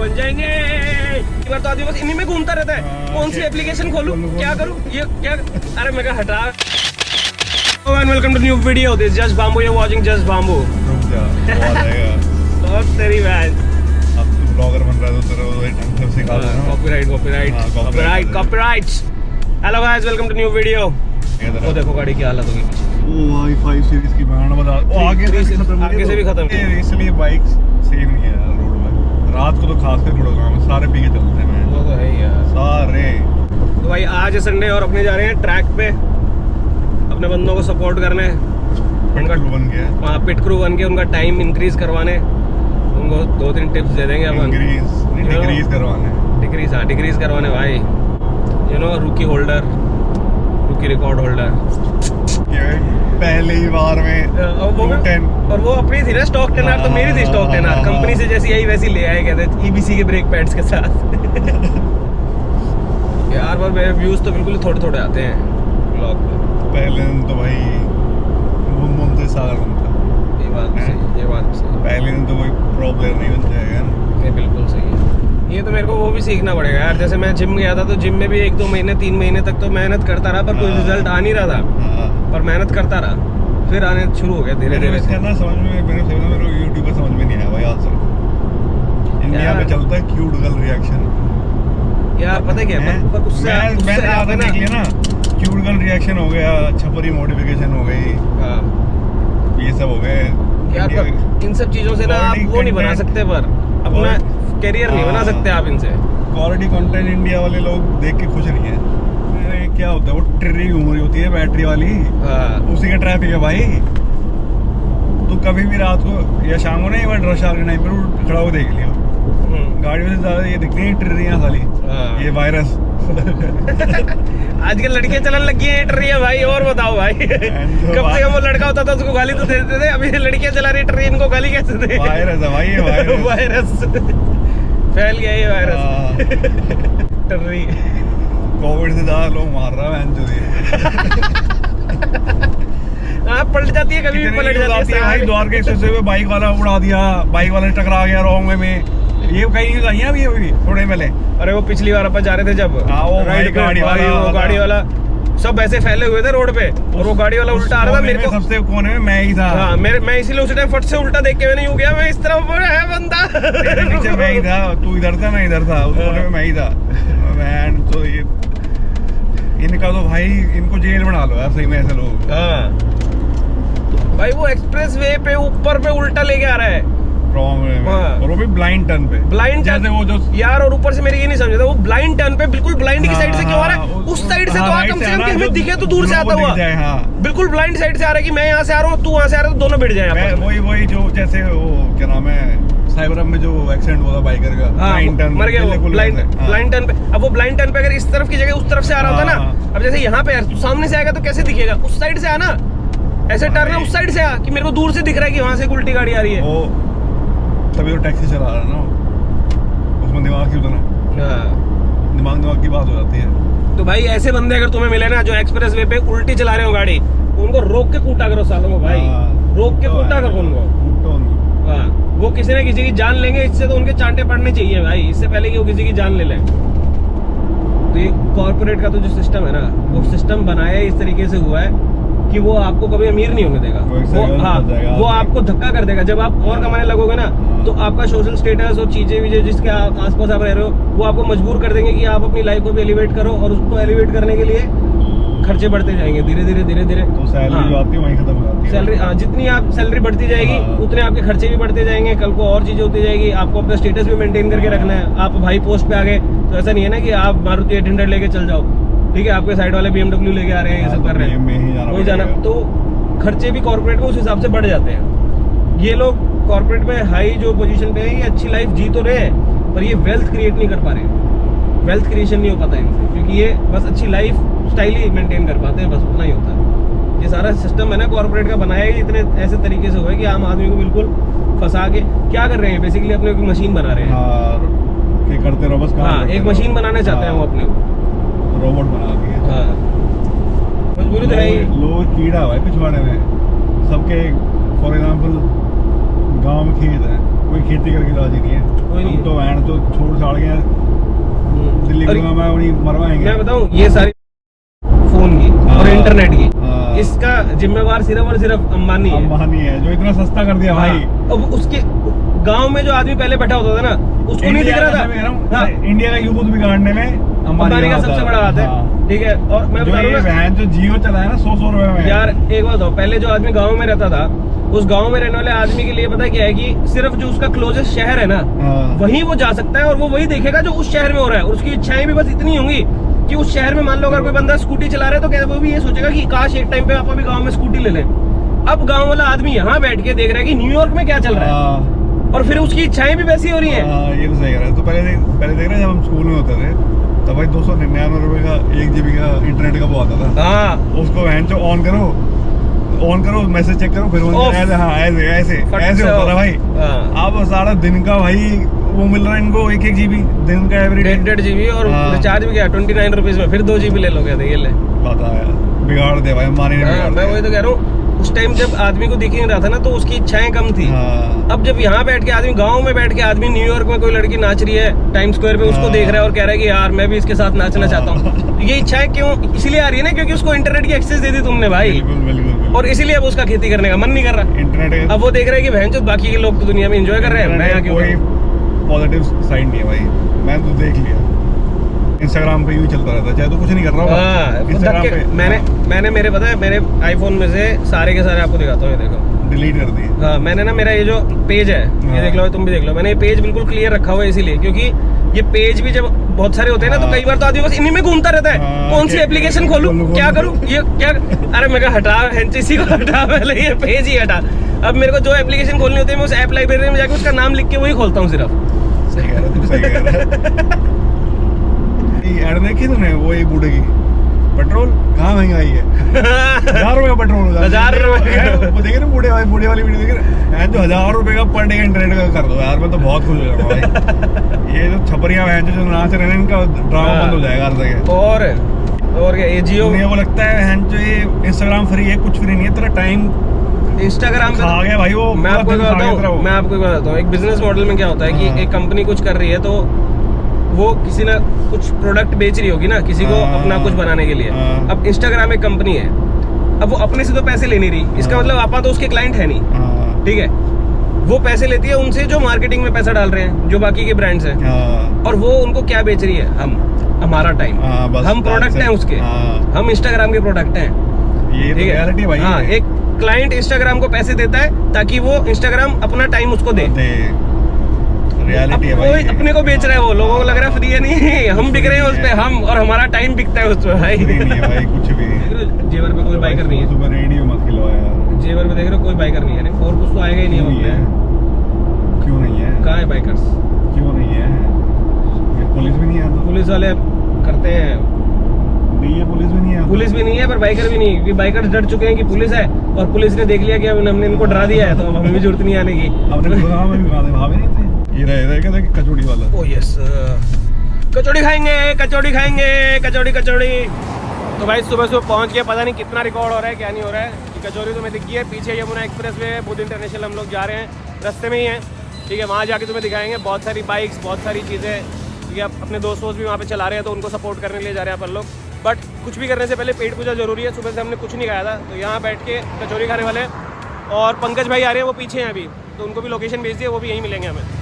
बन जाएंगे। एक बार तो आदमी बस इन्हीं में घूमता रहता है, कौन सी एप्लीकेशन खोलूं, क्या करूं, ये क्या, अरे मैं कहा हटा। And welcome to new video, this just bamboo, you watching just bamboo. रुक जा, वो आ जाएगा। बहुत तेरी बात। अब तू ब्लॉगर बन रहा है तो तेरे को ढंग से सिखा दो ना। Copyright. Hello guys, welcome to new video. वो देखो गाड़ी की हालत होगी पीछे। ओ भाई 5 सीरीज की बैंड बता। वो आगे से भी खत्म। इसलिए बाइक सेफ नहीं है रोड में। रात को तो खासकर गुड़गांव में सारे पी के चलते हैं। वो तो है ही यार, सारे। तो भाई आज है संडे और अपने जा रहे हैं ट्रैक पे अपने बंदों को सपोर्ट करने। उनका बन गया। वहाँ पिट क्रू बन के उनका टाइम इंक्रीज करवाने, उनको 2-3 टिप्स दे देंगे अपन। डिक्रीज करवाने भाई। यू नो, रूकी रिकॉर्ड होल्डर पहली बार में। और वो अपनी थी ना स्टॉक 10R, तो मेरी थी स्टॉक 10R। कंपनी से जैसी आई वैसी ले आए, कहते EBC के ब्रेक पैड्स के साथ। यार पर मेरे व्यूज तो बिल्कुल थोड़े आते हैं ब्लॉग पे। पहले दिन तो भाई बुम से सागर बनता। ये बात भी सही। पहले दिन तो कोई प्रो प्लेयर नहीं बन जाएगा ना। ये बिल्कुल सही है। ये तो मेरे को वो भी सीखना पड़ेगा यार। जैसे मैं जिम गया था तो जिम में भी 1-2 महीने 3 महीने तक तो मेहनत करता रहा, पर कोई रिजल्ट आ नहीं रहा था। पर मेहनत करता रहा, फिर आने शुरू हो गया धीरे धीरे। समझ में मेरे यूट्यूब पर समझ में नहीं आया भाई आज तक। इंडिया में चलता है क्यूट गर्ल रिएक्शन। यार पता क्या है, पर उससे मैंने आधा देख लिया ना। क्यूट गर्ल रिएक्शन हो गया, छपरी मॉडिफिकेशन हो गई, ये सब हो गए यार। पर इन सब चीजों से ना आप वो नहीं बना सकते, पर अपना कैरियर नहीं बना सकते आप इनसे। क्वालिटी कंटेंट इंडिया वाले लोग देख के खुश नहीं है। क्या होता है, वो ट्रिरी घूम रही होती है बैटरी वाली, उसी का ट्रैफिक है भाई। तो कभी भी रात को या शाम को नहीं, बट रश आवर के टाइम पर खड़ा हो देख लिया, गाड़ियों से ज्यादा ये दिखती है ट्रिरियां खाली। ये वायरस आजकल लड़कियां चलन लगी हैं ट्रिरियां भाई। और बताओ भाई, कब से वो लड़का होता था उसको गाली तो देते थे, अभी लड़कियां चला रही ट्रेन को गाली कैसे दे। वायरस है भाई, ये वायरस फैल गया ये वायरस। टर्री कोविड से ज्यादा लोग मार रहा है। पलट जाती है, कभी भी पलट जाती है भाई। द्वार के एक्सप्रेस पे बाइक वाला उड़ा दिया, बाइक वाला टकरा गया रॉन्ग वे में। ये कहीं गई है अभी थोड़े पहले। अरे वो पिछली बार अपन जा रहे थे जब गाड़ी वाला सब ऐसे फैले हुए थे रोड पे, और वो गाड़ी वाला उल्टा आ रहा था। मेरे को सबसे कोने में मैं ही था। हाँ, मैं इसीलिए उस टाइम फट से उल्टा देख के मैंने यूं किया, मैं इस तरफ है बंदा। नीचे मैं ही था, तू इधर था, मैं इधर था, उस कोने में मैं ही था। मैं तो ये इनका तो भाई, इनको जेल बना लो यार सही में ऐसे लोग। भाई वो एक्सप्रेस वे पे ऊपर पे उल्टा लेके आ रहा है रॉन्ग वे में, और वो भी ब्लाइंड टर्न पे। जैसे वो जो यार, और ऊपर से मेरे ये नहीं समझ था, वो ब्लाइंड टर्न पे बिल्कुल ब्लाइंड की साइड से क्यों आ रहा है? उस साइड से तो आ, कम से कम हमें दिखे तो दूर से आता हुआ। बिल्कुल ब्लाइंड साइड से आ रहा है कि मैं यहाँ से आ रहा हूँ, तू वहाँ से आ रहा है, तो दोनों भिड़ जाए। वही जो जैसे वो क्या नाम है, साइबरम में जो एक्सीडेंट हुआ था बाइकर का, ब्लाइंड टर्न मर गया वो ब्लाइंड टर्न पे। अब वो ब्लाइंड टर्न पे अगर इस तरफ की जगह उस तरफ से आ रहा होता ना, अब जैसे यहाँ पे तू सामने से आएगा तो कैसे दिखेगा? उस साइड से आना, ऐसे टर्न उस साइड से आ कि मेरे को दूर से दिख रहा है कि वहाँ से उल्टी गाड़ी आ रही है। तभी तो टैक्सी चला रहा है ना, उसमें दिमाग की दिमाग की बात हो जाती है। तो भाई ऐसे बंदे अगर तुम्हें मिले ना जो एक्सप्रेस वे पे उल्टी चला रहे हो गाड़ी, उनको रोक के कूटा करो सालों को भाई। रोक के कूटा करो उनको। वो किसी न किसी की जान लेंगे, इससे तो उनके चांटे पड़ने चाहिए भाई, इससे पहले कि वो किसी की जान ले लें। तो ये कॉर्पोरेट का तो जो सिस्टम है ना, वो सिस्टम बनाया इस तरीके से हुआ है कि वो आपको कभी अमीर नहीं होने देगा। वो आपको धक्का कर देगा। जब आप और कमाने लगोगे ना, तो आपका सोशल स्टेटस और चीजें भी जिसके आसपास आप रह रहे हो, वो आपको मजबूर कर देंगे कि आप अपनी लाइफ को भी एलिवेट करो, और उसको एलिवेट करने के लिए खर्चे बढ़ते जाएंगे धीरे धीरे। तो सैलरी जो आती है वहीं खत्म हो जाती है। सैलरी जितनी आप सैलरी बढ़ती जाएगी, उतने आपके खर्चे भी बढ़ते जाएंगे। कल को और चीजें होती जाएगी, आपको अपना स्टेटस भी मेंटेन करके रखना है। आप भाई पोस्ट पे आ गए तो ऐसा नहीं है ना कि आप मारुति 800 लेके चल जाओ, ठीक है? आपके साइड वाले BMW लेके आ रहे हैं, ये सब कर रहे हैं, वही जाना। तो खर्चे भी कॉर्पोरेट में उस हिसाब से बढ़ जाते हैं। ये लोग कॉर्पोरेट में हाई जो पोजीशन पे है, ये अच्छी लाइफ जी तो रहे हैं, पर ये वेल्थ क्रिएट नहीं कर पा रहे। वेल्थ क्रिएशन नहीं हो पाता इनसे, क्योंकि ये बस अच्छी लाइफ स्टाइल ही मेंटेन कर पाते हैं, बस उतना ही होता है। ये सारा सिस्टम है ना कॉर्पोरेट का, बनाया ही इतने ऐसे तरीके से हुआ है कि आम आदमी को बिल्कुल फंसा के क्या कर रहे हैं, बेसिकली अपने को मशीन बना रहे हैं। करते रहो बस। हाँ, एक मशीन बनाना चाहते हैं वो अपने को, रोबोट बना दिए। मजबूरी तो है ही। लोग कीड़ा भाई पिछवाड़े में सबके। फॉर एग्जांपल गांव में खेत है, कोई खेती करके राजी नहीं है। कोई नहीं हम तो वैन तो छोड़ छाड़ गए दिल्ली और में उन्हीं मरवाएंगे। मैं बताऊं ये सारी फोन की और इंटरनेट की हाँ। इसका जिम्मेवार सिर्फ और सिर्फ अंबानी है। अंबानी है जो इतना सस्ता कर दिया भाई। अब उसके गांव में जो आदमी पहले बैठा होता था ना उसको नहीं दिख रहा था। हाँ। इंडिया का यूथ बिगाड़ने में अंबानी का सबसे बड़ा हाथ है। ठीक है और मैं बता रहा हूँ ना जो जियो चलाया ना 100 रुपए में। यार एक बात बताओ, पहले जो आदमी गांव में रहता था उस गांव में रहने वाले आदमी के लिए पता है क्या है कि सिर्फ जो उसका क्लोजेस्ट शहर है ना वहीं वो जा सकता है और वो वही देखेगा जो उस शहर में हो रहा है। और उसकी इच्छाएं भी बस इतनी होंगी कि उस शहर में मान लो अगर कोई बंदा स्कूटी चला रहा है तो क्या वो भी ये सोचेगा कि काश एक टाइम पे आप भी गाँव में स्कूटी ले लें। अब गाँव वाला आदमी यहाँ बैठ के देख रहा है कि न्यूयॉर्क में क्या चल रहा है और फिर उसकी इच्छाएं भी वैसी हो रही हैं। ये तो सही कह रहा है। तो पहले देख रहे जब हम स्कूल में होते थे तब भाई 299 रुपए का 1 GB का इंटरनेट का वो आता था। हाँ उसको वैन जो ऑन करो मैसेज चेक करो फिर ऐसे होता था भाई। अब सारा दिन का भाई वो मिल रहा है इनको 1 GB दिन का एवरी 1.5 GB और रिचार्ज भी क्या 29 रुपीज में फिर 2 GB ले लोगे। ये ले बता यार बिगाड़ दे भाई अंबानी ने। मैं वही तो कह रहा हूँ उस टाइम जब आदमी को दिख नहीं रहा था ना तो उसकी इच्छाएं कम थी। अब जब यहाँ बैठ के आदमी गांव में बैठ के आदमी न्यूयॉर्क में कोई लड़की नाच रही है टाइम स्क्वायर पे उसको देख रहा है और कह रहा है कि यार मैं भी इसके साथ नाचना चाहता हूँ। ये इच्छाएं क्यों इसलिए आ रही है ना क्योंकि उसको इंटरनेट की एक्सेस दे दी तुमने भाई। बिल्कुल। और इसीलिए अब उसका खेती करने का मन नहीं कर रहा इंटरनेट अब वो देख रहा है कि बहन बाकी के लोग तो दुनिया में एंजॉय कर रहे हैं मैं यहाँ क्यों। कोई पॉजिटिव साइड नहीं है भाई। मैं तो देख लिया इंस्टाग्राम पे यूं चलता रहता है चाहे तो कुछ नहीं कर रहा हूँ इंस्टाग्राम पे। मैंने मेरे पता है मेरे आईफोन में से सारे के सारे आपको दिखाता हूँ। ये देखो डिलीट कर दिए। हाँ मैंने ना मेरा ये जो पेज है ये देख लो तुम भी देख लो मैंने ये पेज बिल्कुल क्लियर रखा हुआ है इसीलिए क्योंकि ये पेज भी जब बहुत सारे होते हैं ना तो कई बार तो आदमी बस इन्हीं में घूमता रहता है। कौन सी एप्लीकेशन खोलूं क्या करूं ये क्या। अरे मैं हटा इसी को हटा पहले ये पेज ही हटा। अब मेरे को जो एप्लीकेशन खोलनी होती है मैं उस ऐप लाइब्रेरी में जाकर उसका नाम लिख के वही खोलता हूँ सिर्फ। सही कह रहा है तू सही कह रहा है। ऐड देखी तूने वो एक बूढ़े की पेट्रोल कहाँ महंगाई है 1000 रुपए का पेट्रोल 1000 रुपए वो देखे ना बूढ़े वाली वीडियो देखे ना जो 1000 रुपए का पर डे का इंटरनेट का कर दो यार मैं तो बहुत खुश हो जाऊंगा भाई। ये जो छपरिया है जो नाच रहे हैं इनका ड्रामा बंद हो जाएगा हर जगह। और क्या ये जियो मुझे वो लगता है जो ये इंस्टाग्राम फ्री है कुछ फ्री नहीं है तेरा टाइम इंस्टाग्राम पे आ गया भाई। वो मैं आपको बताता हूँ एक बिजनेस मॉडल में क्या होता है कि एक कंपनी कुछ कर रही है तो वो किसी ना कुछ प्रोडक्ट बेच रही होगी ना किसी को अपना कुछ बनाने के लिए। अब इंस्टाग्राम एक कंपनी है अब वो अपने से तो पैसे ले नहीं रही इसका मतलब आपा तो उसके क्लाइंट है नहीं। ठीक है वो पैसे लेती है उनसे जो मार्केटिंग में पैसा डाल रहे हैं जो बाकी के ब्रांड्स हैं और वो उनको क्या बेच रही है हमारा टाइम। हम प्रोडक्ट हैं उसके हम इंस्टाग्राम के प्रोडक्ट हैं। ये तो रियलिटी भाई। हाँ एक क्लाइंट इंस्टाग्राम को पैसे देता है ताकि वो इंस्टाग्राम अपना टाइम उसको दे। रियलिटी है भाई। अपने को बेच रहा है वो लोगों को लग रहा है फ्री है नहीं हम बिक रहे हैं उस पे हम और हमारा टाइम बिकता है उस पे भाई। नहीं है भाई कुछ भी। जेवर पे कोई बाइकर नहीं है सुबह रेडियो मत खिलवा यार। जेवर पे देख रहे हो कोई बाइकर नहीं है फोर कुछ तो आएगा ही नहीं है। क्यों नहीं है कहाँ है बाइकर्स क्यों नहीं है पुलिस भी नहीं है पुलिस वाले करते हैं नहीं है पुलिस भी नहीं है पुलिस भी नहीं है पर बाइकर भी नहीं क्योंकि बाइकर्स डर चुके हैं कि पुलिस है और पुलिस ने देख लिया कि अब हमने इनको डरा दिया है तो अब हमें भी जरूरत नहीं आने की। ये रहे क्या कचौड़ी वाला। ओह यस कचौड़ी खाएंगे। तो भाई सुबह पहुंच गया पता नहीं कितना रिकॉर्ड हो रहा है क्या नहीं हो रहा है कि कचौड़ी तुम्हें दिख गई है पीछे यमुना एक्सप्रेस वे बुध इंटरनेशनल हम लोग जा रहे हैं रास्ते में ही हैं। ठीक है वहाँ जाके तुम्हें दिखाएंगे बहुत सारी बाइक्स बहुत सारी चीज़ें। ठीक है अपने दोस्त भी वहाँ पे चला रहे हैं तो उनको सपोर्ट करने के लिए जा रहे हैं अपन लोग। बट कुछ भी करने से पहले पेट पूजा जरूरी है। सुबह से हमने कुछ नहीं खाया था तो यहाँ बैठ के कचौड़ी खाने वाले और पंकज भाई आ रहे हैं वो पीछे हैं अभी तो उनको भी लोकेशन भेज दिए वो भी यहीं मिलेंगे हमें।